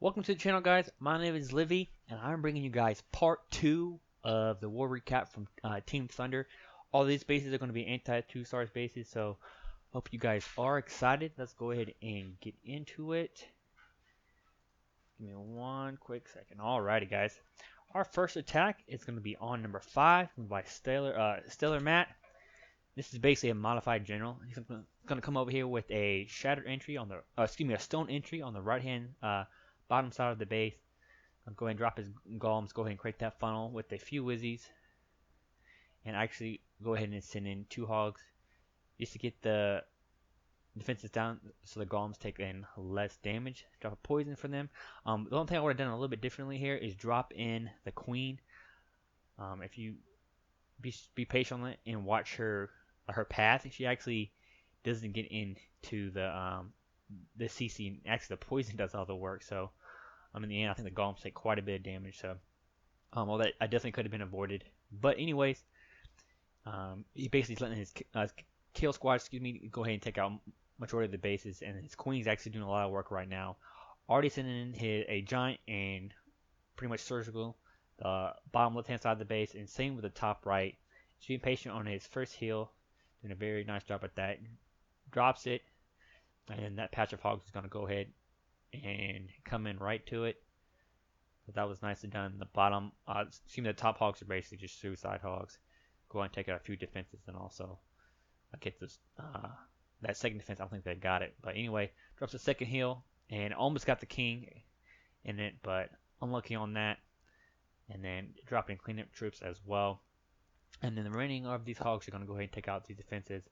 Welcome to the channel, guys. My name is Livy, and I'm bringing you guys part 2 of the war recap from Team Thunder. All these bases are going to be anti-2-stars bases, so hope you guys are excited. Let's go ahead and get into it. Give me one quick second. Alrighty, guys. Our first attack is going to be on number 5 by Stellar Matt. This is basically a modified general. He's going to come over here with a shattered entry on the, a stone entry on the right hand bottom side of the base. I'll go ahead and drop his golems, go ahead and create that funnel with a few wizzies, and actually go ahead and send in 2 hogs just to get the defenses down so the golems take in less damage. Drop a poison for them. The only thing I would have done a little bit differently here is drop in the queen. If you be patient on it and watch her path, she actually doesn't get into the CC. Actually, the poison does all the work. So, in the end, I think the golems take quite a bit of damage. So, well, that I definitely could have been avoided. But anyways, he basically is letting his kill squad, go ahead and take out majority of the bases, and his queen's actually doing a lot of work right now. Already sending in a giant and pretty much surgical the bottom left hand side of the base, and same with the top right. Just being patient on his first heal, doing a very nice job at that. Drops it, and that patch of hogs is going to go ahead and come in right to it. So that was nicely done. The bottom, the top hogs are basically just suicide hogs. Go ahead and take out a few defenses, and also get this that second defense. I don't think they got it, but anyway, drops the second heal and almost got the king in it, but unlucky on that. And then dropping cleanup troops as well. And then the remaining of these hogs are going to go ahead and take out these defenses.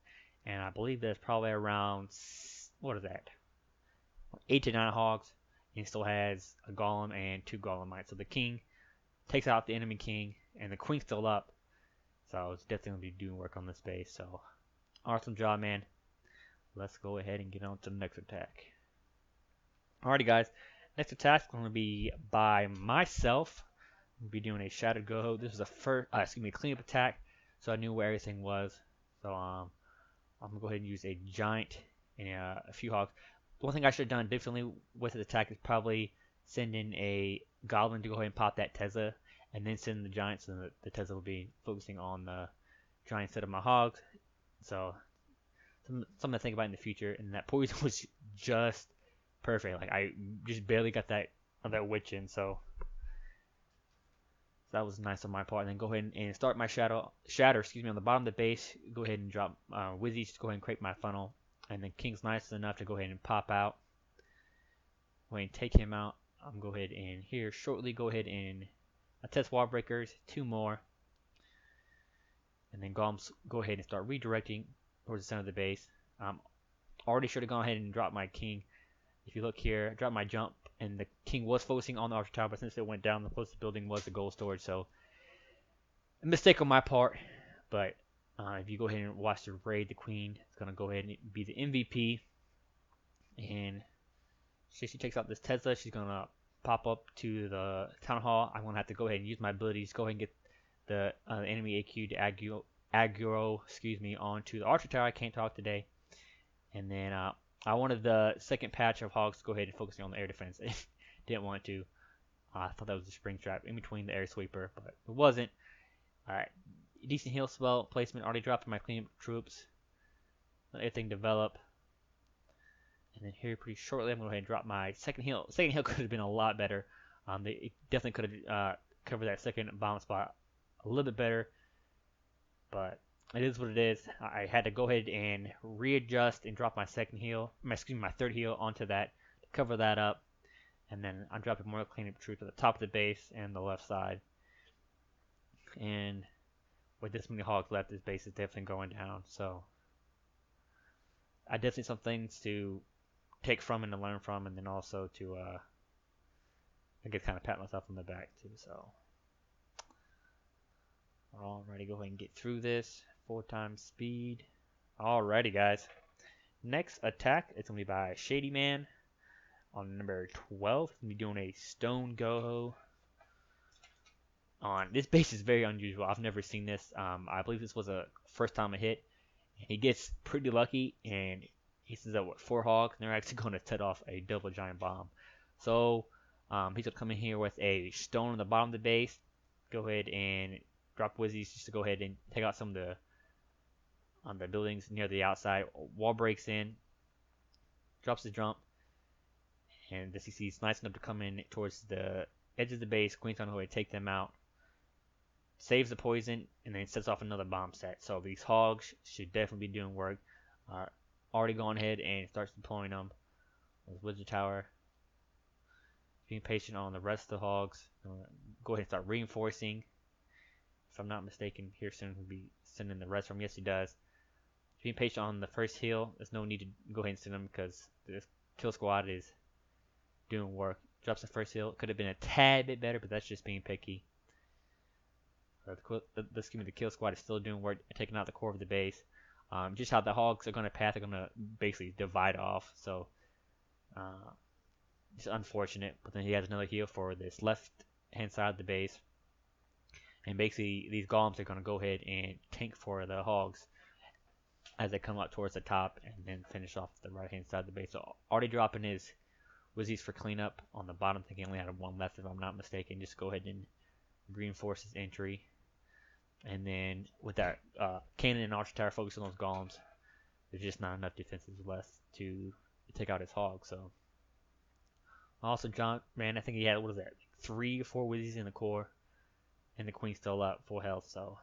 And I believe there's probably around, what is that, 8 to 9 hogs. And he still has a golem and 2 golemites. So the king takes out the enemy king, and the queen's still up. So it's definitely going to be doing work on this base. So awesome job, man. Let's go ahead and get on to the next attack. Alrighty, guys. Next attack is going to be by myself. We'll be doing a Shattered Go. This is a cleanup attack, so I knew where everything was. So I'm gonna go ahead and use a giant and a few hogs. The one thing I should have done differently with the attack is probably send in a goblin to go ahead and pop that Tesla, and then send the giant, so the Tesla will be focusing on the giant instead of my hogs. So something to think about in the future. And that poison was just perfect. Like, I just barely got that witch in, so that was nice on my part. And then go ahead and start my shatter on the bottom of the base. Go ahead and drop wizzies to go ahead and create my funnel. And then king's nice enough to go ahead and pop out. Go ahead and take him out. I'm go ahead and here shortly go ahead and test wall breakers, 2 more. And then golems go ahead and start redirecting towards the center of the base. Already should have gone ahead and dropped my king. If you look here, I dropped my jump, and the king was focusing on the archer tower, but since it went down, the closest building was the gold storage. So a mistake on my part. But if you go ahead and watch the raid, the queen is going to go ahead and be the MVP. And she takes out this Tesla. She's going to pop up to the town hall. I'm going to have to go ahead and use my abilities, go ahead and get the enemy AQ to aggro onto the archer tower. I can't talk today. And then I wanted the second patch of hogs to go ahead and focus on the air defense. Didn't want to. I thought that was a spring trap in between the air sweeper, but it wasn't. Alright, decent heal spell placement. Already dropped my cleanup troops. Let everything develop. And then here pretty shortly I'm going to go ahead and drop my second heal. Second heal could have been a lot better. They definitely could have covered that second bomb spot a little bit better. But it is what it is. I had to go ahead and readjust and drop my third heal onto that to cover that up. And then I'm dropping more cleanup troops at the top of the base and the left side. And with this many hogs left, this base is definitely going down. So I definitely some things to take from and to learn from, and then also to I guess kind of pat myself on the back too. So alrighty, go ahead and get through this. 4 times speed. Alrighty, guys. Next attack is going to be by Shady Man on number 12. He's going to be doing a Stone Goho. This base is very unusual. I've never seen this. I believe this was a first time I hit. He gets pretty lucky, and he sends out 4 hogs, and they're actually going to set off a double giant bomb. So He's gonna come in here with a stone on the bottom of the base. Go ahead and drop Wizzies just to go ahead and take out some of the buildings near the outside. Wall breaks in, drops the jump, and the CC is nice enough to come in towards the edge of the base. Queen's gonna go ahead and take them out. Saves the poison, and then sets off another bomb set. So these hogs should definitely be doing work. Already gone ahead and starts deploying them. With Wizard Tower. Being patient on the rest of the hogs. Go ahead and start reinforcing. If I'm not mistaken, here soon will be sending the rest from. Yes, he does. Being patient on the first heal. There's no need to go ahead and send them because this kill squad is doing work. Drops the first heal. Could have been a tad bit better, but that's just being picky. The kill squad is still doing work, taking out the core of the base. Just how the hogs are going to path, they're going to basically divide off. So it's unfortunate. But then he has another heal for this left hand side of the base. And basically these golems are going to go ahead and tank for the hogs as they come up towards the top and then finish off the right hand side of the base. So already dropping his Wizzies for cleanup on the bottom. I think he only had one left if I'm not mistaken. Just go ahead and reinforce his entry. And then with that cannon and archer tower focusing on those golems, there's just not enough defenses left to take out his hog. So also John, man, I think he had, what is that, 3 or 4 Wizzies in the core, and the queen's still up full health. So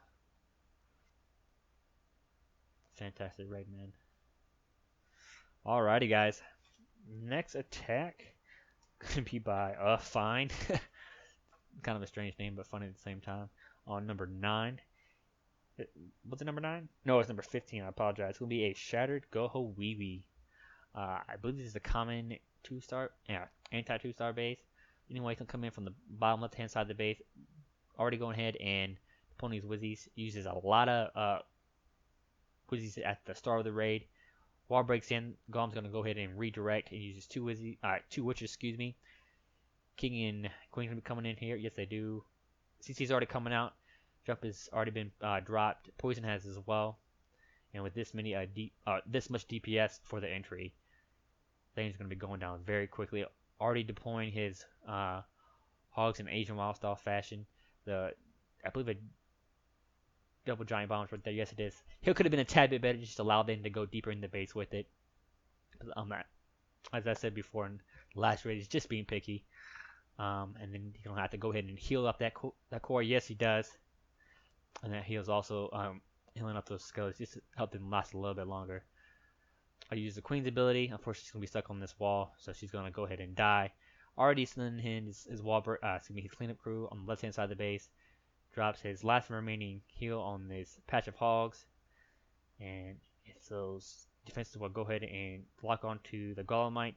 fantastic raid, man. Alrighty, guys. Next attack gonna be by Fine. Kind of a strange name, but funny at the same time. On number 9. Was it number 9? No, it's number 15. I apologize. It's going to be a Shattered Gohype. I believe this is a common 2-star, anti 2-star base. Anyway, it's going to come in from the bottom left-hand side of the base. Already going ahead and pulling these Wizzies. Uses a lot of Wizzies at the start of the raid. Wall breaks in. Golem's going to go ahead and redirect and uses 2 Witches, excuse me. King and Queen going to be coming in here. Yes, they do. CC's already coming out. Jump has already been dropped. Poison has as well. And with this many this much DPS for the entry, things are going to be going down very quickly. Already deploying his hogs in Asian wild style fashion. I believe a double giant bombs right there. Yes, it is. He could have been a tad bit better. Just allow them to go deeper in the base with it. As I said before in the last raid, he's just being picky. And then he'll have to go ahead and heal up that core. Yes, he does. And that heals also healing up those skeletons just to help them last a little bit longer. I use the queen's ability. Unfortunately, she's going to be stuck on this wall, so she's going to go ahead and die. Already sending his his cleanup crew on the left-hand side of the base. Drops his last remaining heal on this patch of hogs. And those defenses will go ahead and lock onto the Golemite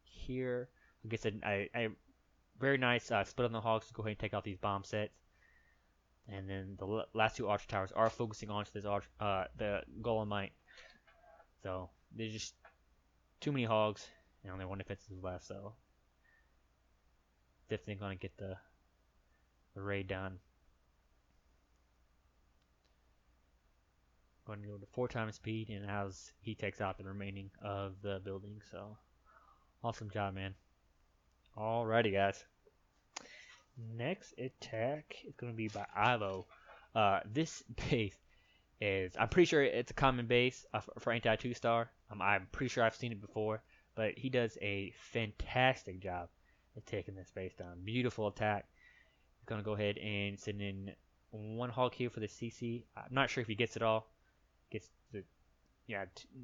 here. Gets a very nice split on the hogs to go ahead and take out these bomb sets. And then the last 2 archer towers are focusing on this the Golemite. So there's just too many hogs and only 1 defense is left. So definitely going to get the raid done. Going to go to 4 times speed, and as he takes out the remaining of the building. So awesome job, man. Alrighty, guys. Next attack is going to be by Ivo. This base is, I'm pretty sure it's a common base for anti 2-star. I'm pretty sure I've seen it before, but he does a fantastic job at taking this base down. Beautiful attack. He's going to go ahead and send in 1 hog here for the CC. I'm not sure if he gets it all. Gets the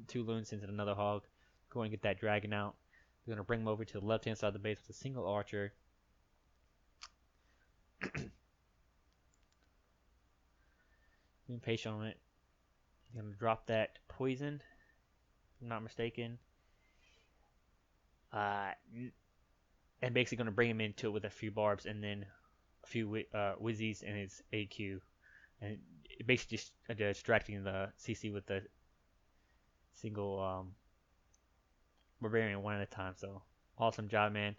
2 loons, sends in another hog. Go and get that dragon out. We're going to bring him over to the left hand side of the base with a single archer. Being patient on it. I'm going to drop that poison, if I'm not mistaken. And basically going to bring him into it with a few barbs and then a few Wizzies and his AQ. And basically just distracting the CC with the single Barbarian 1 at a time. So awesome job, man.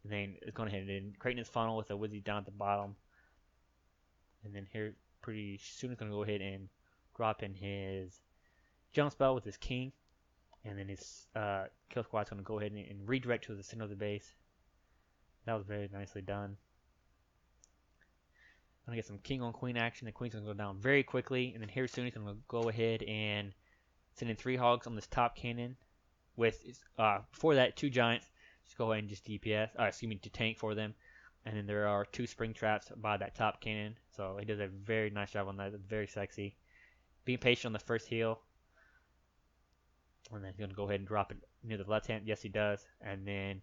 And then it's going ahead and creating his funnel with a Wizzy down at the bottom. And then here pretty soon it's going to go ahead and drop in his jump spell with his king. And then his kill squad's going to go ahead and redirect to the center of the base. That was very nicely done. I'm gonna get some king on queen action. The queen's gonna go down very quickly, and then here soon he's gonna go ahead and send in 3 hogs on this top cannon. With before that 2 giants. Just go ahead and just DPS. Excuse me, to tank for them. And then there are 2 spring traps by that top cannon. So he does a very nice job on that. It's very sexy. Being patient on the first heal. And then he's gonna go ahead and drop it near the left hand. Yes, he does. And then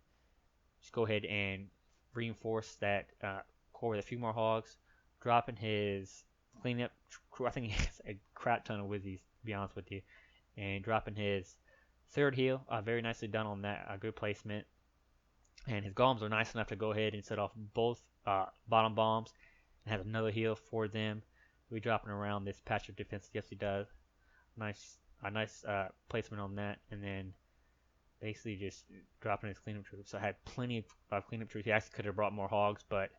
just go ahead and reinforce that core with a few more hogs. Dropping his cleanup crew. I think he has a crap ton of wizzies, to be honest with you. And dropping his 3rd heal. Very nicely done on that. Good placement. And his golems are nice enough to go ahead and set off both bottom bombs. And have another heal for them. We're dropping around this patch of defense. Yes, he does. A nice placement on that. And then basically just dropping his cleanup troops. So I had plenty of cleanup troops. He actually could have brought more hogs, but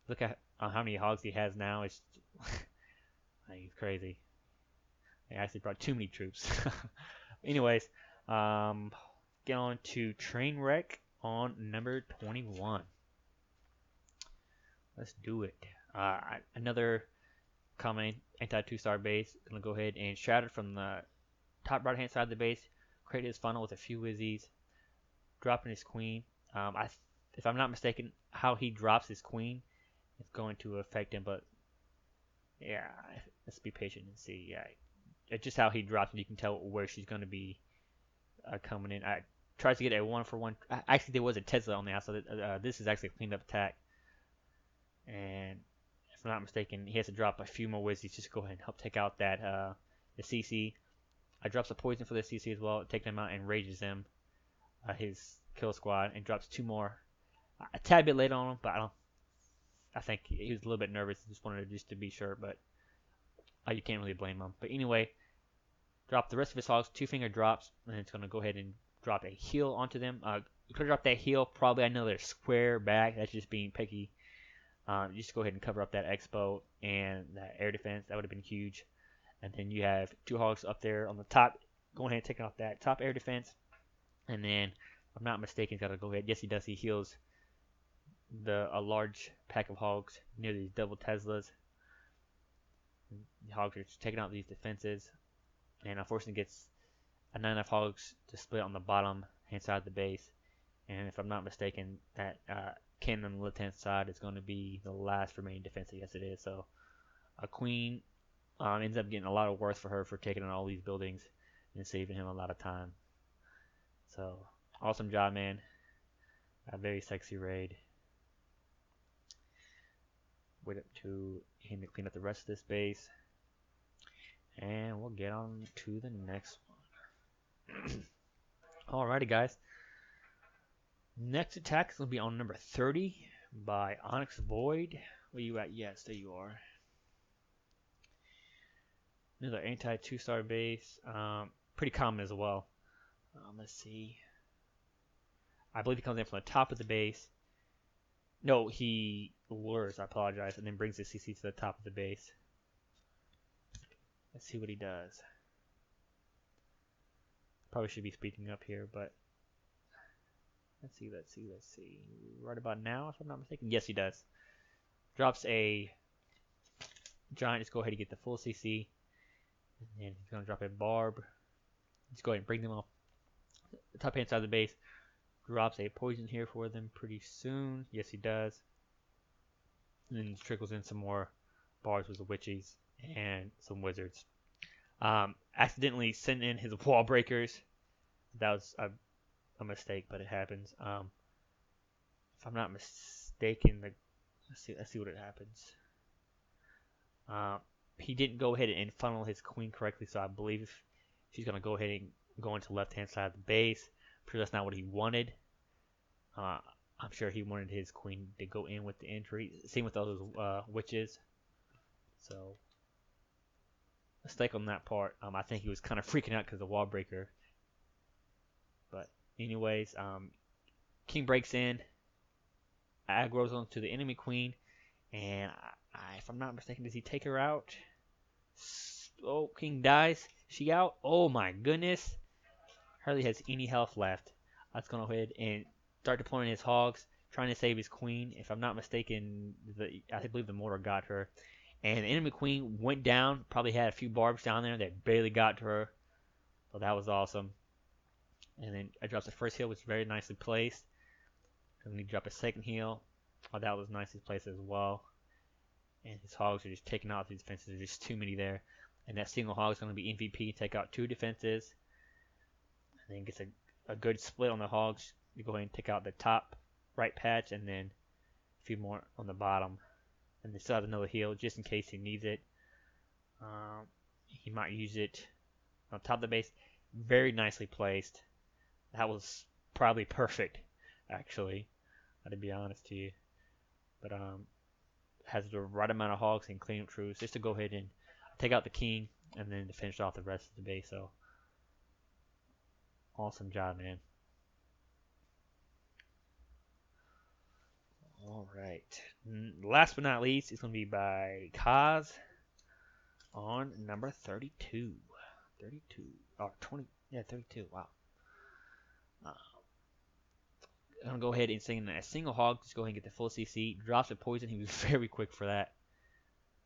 look at how many hogs he has now. It's he's crazy. He actually brought too many troops. Anyways, get on to Trainwreck on number 21. Let's do it. Another common anti-2-star base. Gonna go ahead and shatter from the top right hand side of the base. Create his funnel with a few wizzies. Dropping his queen. If I'm not mistaken, how he drops his queen is going to affect him. But yeah, let's be patient and see. Yeah, it's just how he drops it. You can tell where she's going to be coming in. I tried to get a 1-for-1. Actually, there was a Tesla on the outside. This is actually a cleaned up attack. And if I'm not mistaken, he has to drop a few more wizzies just to go ahead and help take out that the CC. I drops a poison for the CC as well, take them out and rages them, his kill squad, and drops 2 more. A tad bit late on him, but I think he was a little bit nervous. Just wanted to be sure, but you can't really blame him. But anyway, drop the rest of his hogs, 2-finger drops, and it's going to go ahead and drop a heal onto them. You could drop that heal probably another square back. That's just being picky. Just go ahead and cover up that expo and that air defense. That would have been huge. And then you have 2 hogs up there on the top, going ahead and taking off that top air defense. And then, if I'm not mistaken, he's got to go ahead. Yes, he does. He heals a large pack of hogs near these double Teslas. The hogs are just taking out these defenses. And unfortunately gets not enough hogs to split on the bottom hand side of the base. And if I'm not mistaken, that cannon on the left hand side is going to be the last remaining defense. Yes, it is. So a queen ends up getting a lot of worth for her for taking on all these buildings and saving him a lot of time. So awesome job, man. A very sexy raid. Wait up to him to clean up the rest of this base. And we'll get on to the next one. Alrighty, guys. Next attack is going to be on number 30 by Onyx Void. Where you at? Yes, there you are. Another anti-2-star base. Pretty common as well. Let's see. I believe he comes in from the top of the base. No, he lures, I apologize, and then brings the CC to the top of the base. Let's see what he does. Probably should be speaking up here, but let's see. Right about now, if I'm not mistaken. Yes, he does. Drops a giant. Just go ahead and get the full CC. And he's going to drop a barb. Just go ahead and bring them off the top hand side of the base. Drops a poison here for them pretty soon. Yes, he does. And then trickles in some more barbs with the witches and some wizards. Accidentally sent in his wall breakers. That was a mistake, but it happens. If I'm not mistaken, let's see what it happens. He didn't go ahead and funnel his queen correctly, so I believe she's going to go ahead and go into the left-hand side of the base. I'm sure that's not what he wanted. I'm sure he wanted his queen to go in with the entry. Same with those witches. So, mistake on that part. I think he was kind of freaking out because of the wall breaker. But anyways, king breaks in, aggroes onto the enemy queen, and if I'm not mistaken, does he take her out? Oh, king dies. She out? Oh my goodness. Hardly has any health left. Let's go ahead and start deploying his hogs. trying to save his queen. If I'm not mistaken, I believe the mortar got her. And the enemy queen went down, probably had a few barbs down there that barely got to her. So that was awesome. And then I dropped the first heal, which was very nicely placed. And we drop a second heal. Oh, that was nicely placed as well. And his hogs are just taking out these defenses. There's just too many there. And that single hog is going to be MVP, take out 2 defenses. And then gets a good split on the hogs. You go ahead and take out the top right patch and then a few more on the bottom. And they still have another heal just in case he needs it. He might use it on top of the base. Very nicely placed. That was probably perfect, actually, to be honest to you. But has the right amount of hogs and cleanup troops just to go ahead and take out the king and then to finish off the rest of the base. So awesome job, man. All right. Last but not least, it's going to be by Kaz on number 32. 32. Or 20. Yeah, 32. Wow. I'm going to go ahead and sing a single hog. Just go ahead and get the full CC. Drops the poison. He was very quick for that.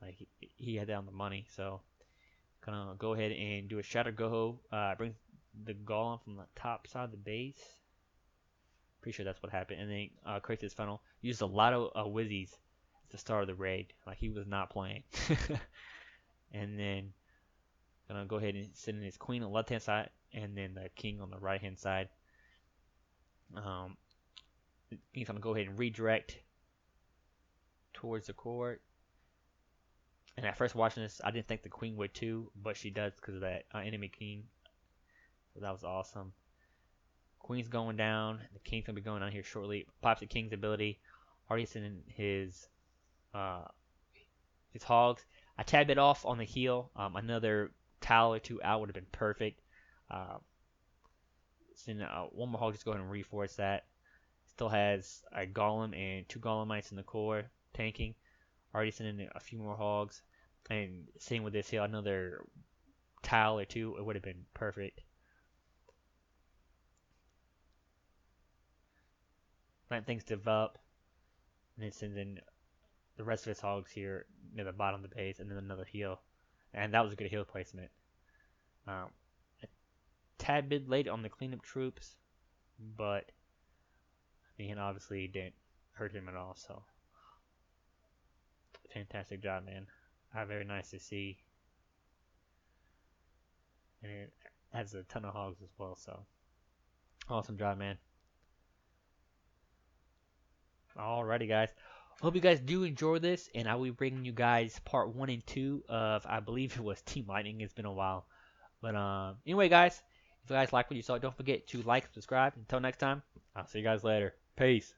Like he had that on the money. So, going to go ahead and do a Shatter Goho. Bring the golem from the top side of the base. Pretty sure that's what happened. And then create this funnel. Used a lot of Wizzies at the start of the raid. Like he was not playing. And then going to go ahead and send in his queen on the left hand side. And then the king on the right hand side. He's going to go ahead and redirect towards the court. And at first watching this, I didn't think the queen would too, but she does because of that enemy king. So that was awesome. Queen's going down. The king's going to be going down here shortly. Pops the king's ability. Already sending his hogs. I tabbed it off on the heel. Another tile or 2 out would have been perfect. Send one more hog, just go ahead and reinforce that. Still has a golem and 2 golemites in the core tanking. Already sending a few more hogs. And same with this here, another tile or 2, it would have been perfect. Letting things develop. And then sends in the rest of his hogs here near the bottom of the base, and then another heal. And that was a good heal placement. A tad bit late on the cleanup troops, but it obviously didn't hurt him at all. So fantastic job, man. Very nice to see. And it has a ton of hogs as well, so awesome job, man. Alrighty, guys. Hope you guys do enjoy this, and I will be bringing you guys part 1 and 2 of, I believe it was Team Lightning. It's been a while. But anyway, guys, if you guys like what you saw, don't forget to like, subscribe. Until next time, I'll see you guys later. Peace.